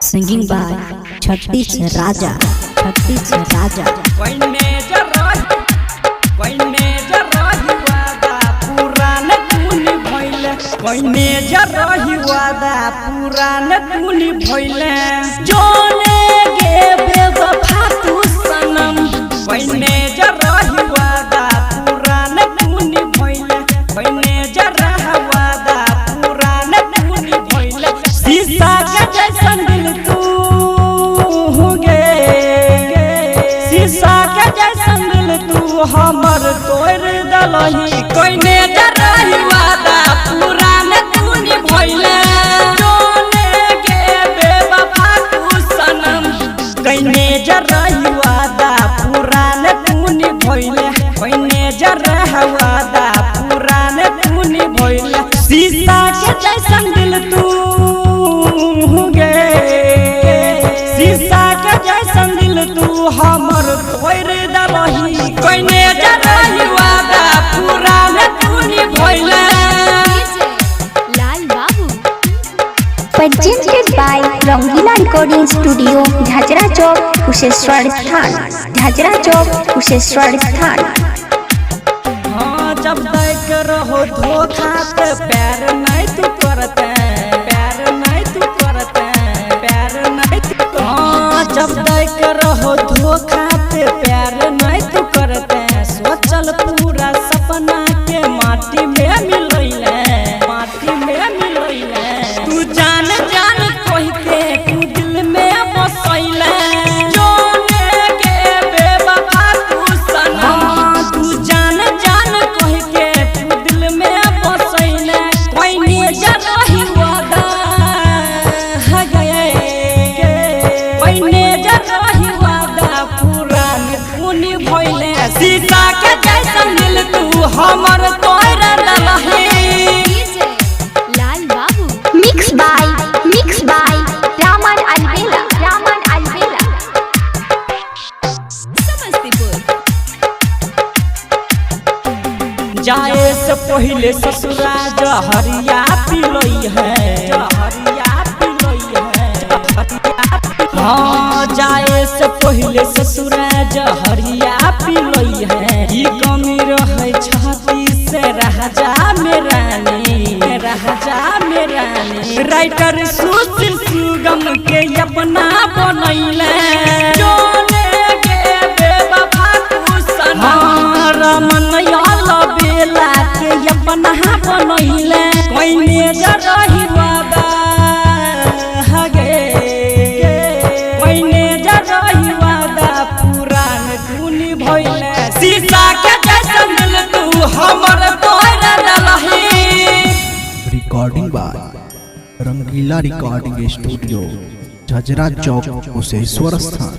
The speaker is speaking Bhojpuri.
Singing by Chhattis Raja. Chhattis Raja. कोइने Jarhi वादा पुरान तूनी भइले जोने गे बेवफा तू सनम कोइने जरही वादा पुरान तूनी भइले कोइने जरही वादा पुरान तूनी भइले शीशा के जैसन दिल तू गे शीशा के जैसन दिल तू हमर तोड़ दलही कोइने जरही वादा पुरान तूनी भइले जोने गे बेवफा तू सनम कइने जरही वादा पुरान तूनी भइले कइने जरही वादा पुरान तूनी भइले शीशा के जैसन दिल तू गे शीशा के जैसन दिल तू हमर तोड़ दलही कइने जरही वादा पुरान तूनी भइले। Presented by Rangila Recording Studio, Jhajra Chowk, Kusheshwar Sthan. Jhajra Chowk, Kusheshwar Sthan. हाँ जब देख रहो धोखा ते प्यार नहीं तू करते प्यार नहीं तू करते प्यार नहीं तू हाँ जब देख रहो धोखा ते प्यार नहीं तू करते सोचल पूरा सपना के माटी में मिलइले माटी में मिलइले तू जान जान कह के तू दिल में बसइले जोने के बेवफा तू सनम तू जान जान कह के तू दिल में बसइले कोइने जरही वादा ह गए कोइने जरही वादा पुरान तूनी भइले शीशा के जैसन दिल तू हमर तोड़ दलही। Mixed by Raman Alvela. Raman Alvela. जाए से पहले ससुरा जहरिया पिलई है जहरिया पिलई है हाँ जाए से पहले ससुरा जहरिया पिलई है ई कमी रहे छाती से राजा मेरानी राजा मेरानी राइटर सुशील सुगम के अपना बनैले जोने के बेवफा तू सनम रमन बेला के अपना बनैले कोइने जरही वादा ह गे कोइने जरही वादा पुरान तूनी भइले शीशा के जैसन दिल तू हमर तोड़ दलही। Recording by Rangila recording studio, Jhajra Chowk, Kusheshwar स्थान।